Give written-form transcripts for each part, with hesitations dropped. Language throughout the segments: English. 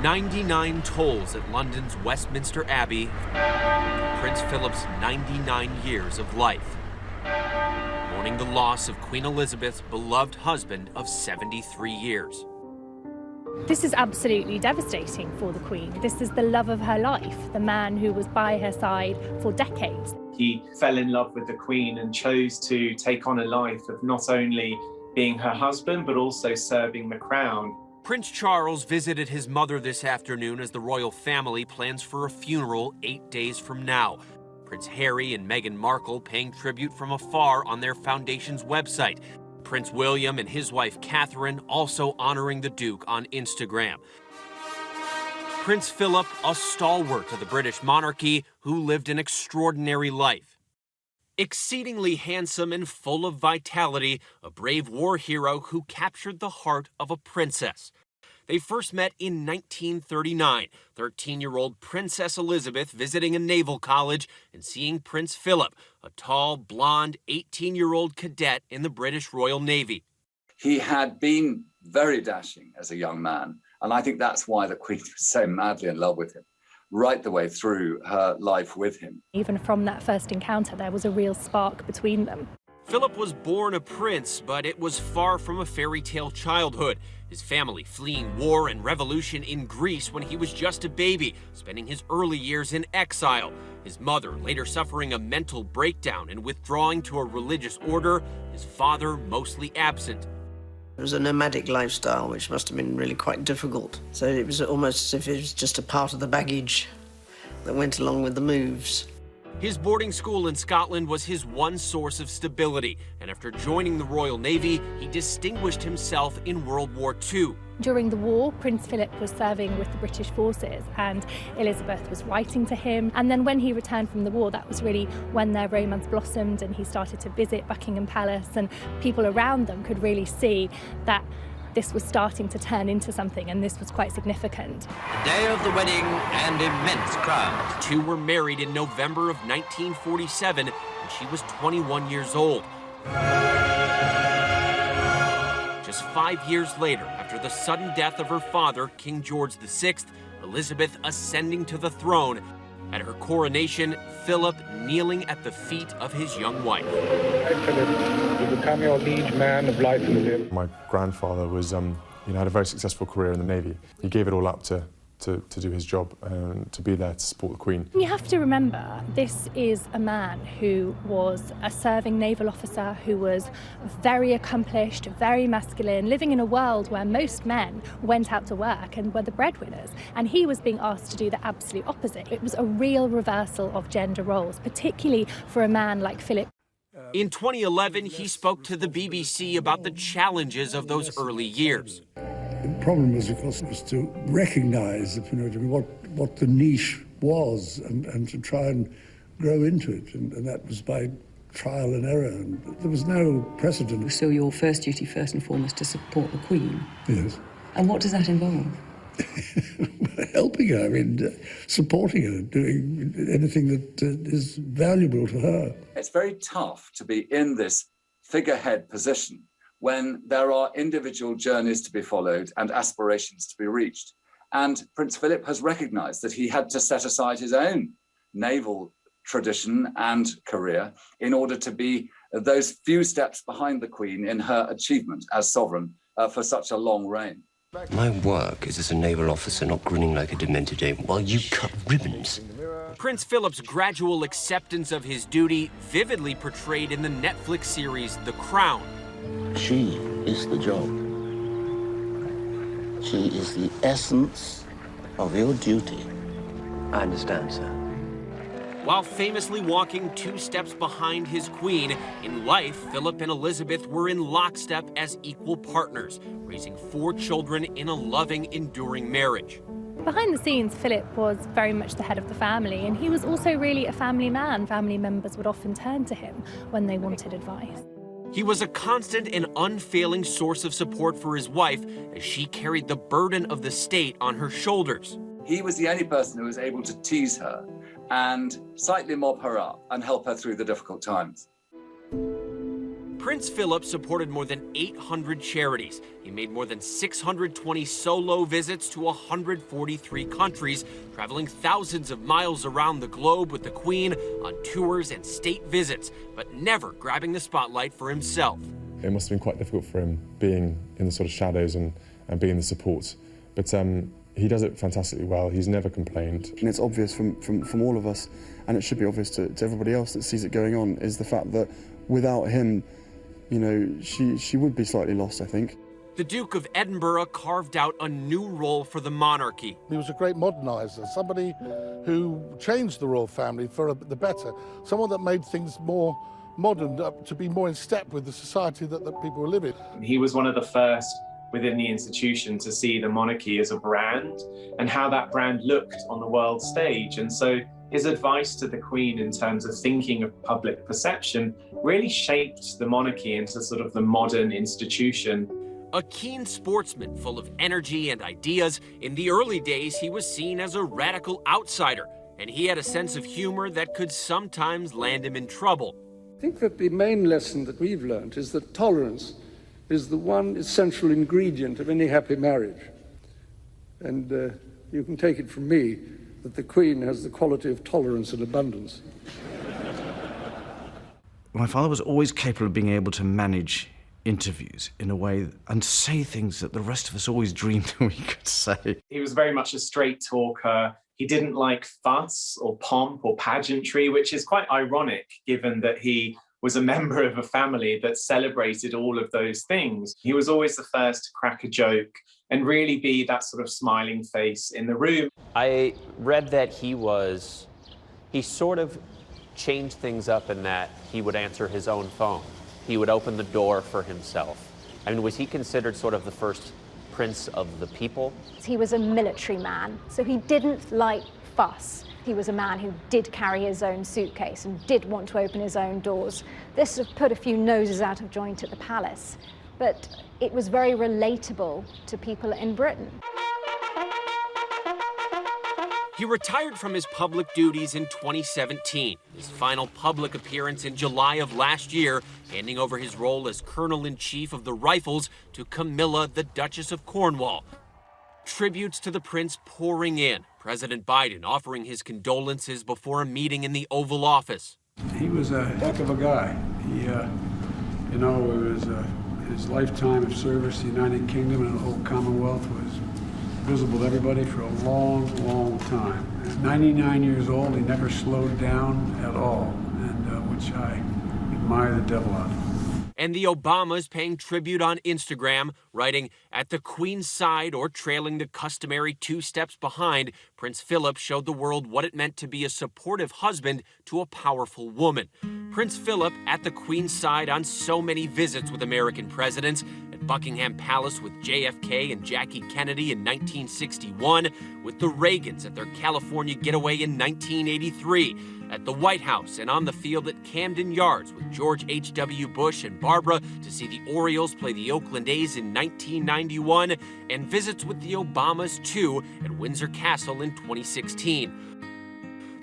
99 tolls at London's Westminster Abbey, Prince Philip's 99 years of life, mourning the loss of Queen Elizabeth's beloved husband of 73 years. This is absolutely devastating for the Queen. This is the love of her life, the man who was by her side for decades. He fell in love with the Queen and chose to take on a life of not only being her husband, but also serving the crown. Prince Charles visited his mother this afternoon as the royal family plans for a funeral 8 days from now. Prince Harry and Meghan Markle paying tribute from afar on their foundation's website. Prince William and his wife Catherine also honoring the Duke on Instagram. Prince Philip, a stalwart of the British monarchy who lived an extraordinary life. Exceedingly handsome and full of vitality, a brave war hero who captured the heart of a princess. They first met in 1939, 13-year-old Princess Elizabeth visiting a naval college and seeing Prince Philip, a tall, blonde, 18-year-old cadet in the British Royal Navy. He had been very dashing as a young man, and I think that's why the Queen was so madly in love with him, right the way through her life with him. Even from that first encounter, there was a real spark between them. Philip was born a prince, but it was far from a fairy tale childhood. His family fleeing war and revolution in Greece when he was just a baby, spending his early years in exile. His mother later suffering a mental breakdown and withdrawing to a religious order, his father mostly absent. It was a nomadic lifestyle, which must have been really quite difficult. So it was almost as if it was just a part of the baggage that went along with the moves. His boarding school in Scotland was his one source of stability, and after joining the Royal Navy, he distinguished himself in World War II. During the war, Prince Philip was serving with the British forces and Elizabeth was writing to him. And then when he returned from the war, that was really when their romance blossomed and he started to visit Buckingham Palace, and people around them could really see that this was starting to turn into something, and this was quite significant. The day of the wedding and immense crowd. The two were married in November of 1947, and she was 21 years old. Just 5 years later, after the sudden death of her father, King George VI, Elizabeth ascending to the throne. At her coronation, Philip kneeling at the feet of his young wife. Philip, you become your liege man of life and limb. My grandfather was, had a very successful career in the Navy. He gave it all up to do his job and to be there to support the Queen. You have to remember, this is a man who was a serving naval officer, who was very accomplished, very masculine, living in a world where most men went out to work and were the breadwinners, and he was being asked to do the absolute opposite. It was a real reversal of gender roles, particularly for a man like Philip. In 2011, he spoke to the BBC about the challenges of those early years. The problem was, of course, to recognise, what the niche was and to try and grow into it, and that was by trial and error. And there was no precedent. So your first duty, first and foremost, to support the Queen? Yes. And what does that involve? Helping her, supporting her, doing anything that is valuable to her. It's very tough to be in this figurehead position when there are individual journeys to be followed and aspirations to be reached. And Prince Philip has recognised that he had to set aside his own naval tradition and career in order to be those few steps behind the Queen in her achievement as sovereign for such a long reign. My work is as a naval officer, not grinning like a demented ape while you cut ribbons. Prince Philip's gradual acceptance of his duty vividly portrayed in the Netflix series The Crown. She is the job. She is the essence of your duty. I understand, sir. While famously walking 2 steps behind his queen, in life, Philip and Elizabeth were in lockstep as equal partners, raising 4 children in a loving, enduring marriage. Behind the scenes, Philip was very much the head of the family, and he was also really a family man. Family members would often turn to him when they wanted advice. He was a constant and unfailing source of support for his wife as she carried the burden of the state on her shoulders. He was the only person who was able to tease her and slightly mop her up and help her through the difficult times. Prince Philip supported more than 800 charities. He made more than 620 solo visits to 143 countries, traveling thousands of miles around the globe with the Queen on tours and state visits, but never grabbing the spotlight for himself. It must have been quite difficult for him being in the sort of shadows and being the support. But he does it fantastically well. He's never complained. And it's obvious from all of us, and it should be obvious to everybody else that sees it going on, is the fact that without him, you know, she would be slightly lost, I think. The Duke of Edinburgh carved out a new role for the monarchy. He was a great moderniser, somebody who changed the royal family for the better, someone that made things more modern, to be more in step with the society that people were living. He was one of the first within the institution to see the monarchy as a brand and how that brand looked on the world stage. And so his advice to the Queen in terms of thinking of public perception really shaped the monarchy into sort of the modern institution. A keen sportsman full of energy and ideas, in the early days he was seen as a radical outsider, and he had a sense of humor that could sometimes land him in trouble. I think that the main lesson that we've learned is that tolerance is the one essential ingredient of any happy marriage. And you can take it from me that the Queen has the quality of tolerance and abundance. My father was always capable of being able to manage interviews in a way and say things that the rest of us always dreamed we could say. He was very much a straight talker. He didn't like fuss or pomp or pageantry, which is quite ironic given that he was a member of a family that celebrated all of those things. He was always the first to crack a joke and really be that sort of smiling face in the room. I read that he sort of changed things up in that he would answer his own phone. He would open the door for himself. I mean, was he considered sort of the first prince of the people? He was a military man, so he didn't like fuss. He was a man who did carry his own suitcase and did want to open his own doors. This sort of put a few noses out of joint at the palace, but it was very relatable to people in Britain. He retired from his public duties in 2017, his final public appearance in July of last year, handing over his role as Colonel-in-Chief of the Rifles to Camilla, the Duchess of Cornwall. Tributes to the prince pouring in, President Biden offering his condolences before a meeting in the Oval Office. He was a heck of a guy. He, it was his lifetime of service to the United Kingdom and the whole Commonwealth was visible to everybody for a long, long time. At 99 years old, he never slowed down at all, and which I admire the devil out of. And the Obamas paying tribute on Instagram, writing, "At the Queen's side or trailing the customary 2 steps behind, Prince Philip showed the world what it meant to be a supportive husband to a powerful woman." Prince Philip at the Queen's side on so many visits with American presidents, at Buckingham Palace with JFK and Jackie Kennedy in 1961, with the Reagans at their California getaway in 1983, at the White House and on the field at Camden Yards with George H.W. Bush and Barbara to see the Orioles play the Oakland A's in 1991, and visits with the Obamas, too, at Windsor Castle in 2016.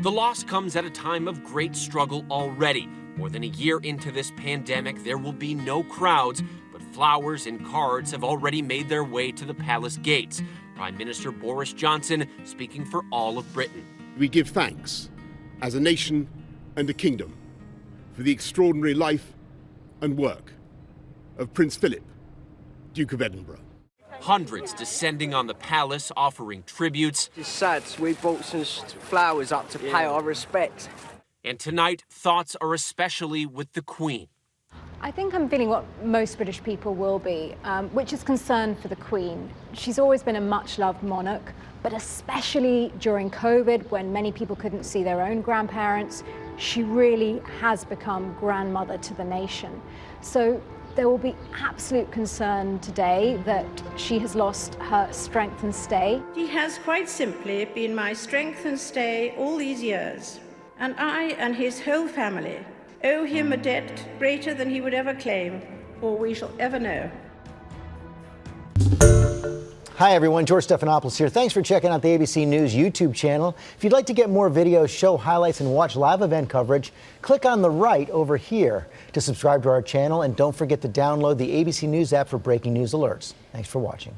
The loss comes at a time of great struggle already. More than a year into this pandemic, there will be no crowds, but flowers and cards have already made their way to the palace gates. Prime Minister Boris Johnson speaking for all of Britain. We give thanks as a nation and a kingdom for the extraordinary life and work of Prince Philip, Duke of Edinburgh. Hundreds descending on the palace, offering tributes. It's sad. We brought some flowers up to pay our respects. And tonight, thoughts are especially with the Queen. I think I'm feeling what most British people will be, which is concern for the Queen. She's always been a much-loved monarch, but especially during COVID, when many people couldn't see their own grandparents, she really has become grandmother to the nation. So there will be absolute concern today that she has lost her strength and stay. He has quite simply been my strength and stay all these years, and I and his whole family owe him a debt greater than he would ever claim, or we shall ever know. Hi, everyone. George Stephanopoulos here. Thanks for checking out the ABC News YouTube channel. If you'd like to get more videos, show highlights, and watch live event coverage, click on the right over here to subscribe to our channel. And don't forget to download the ABC News app for breaking news alerts. Thanks for watching.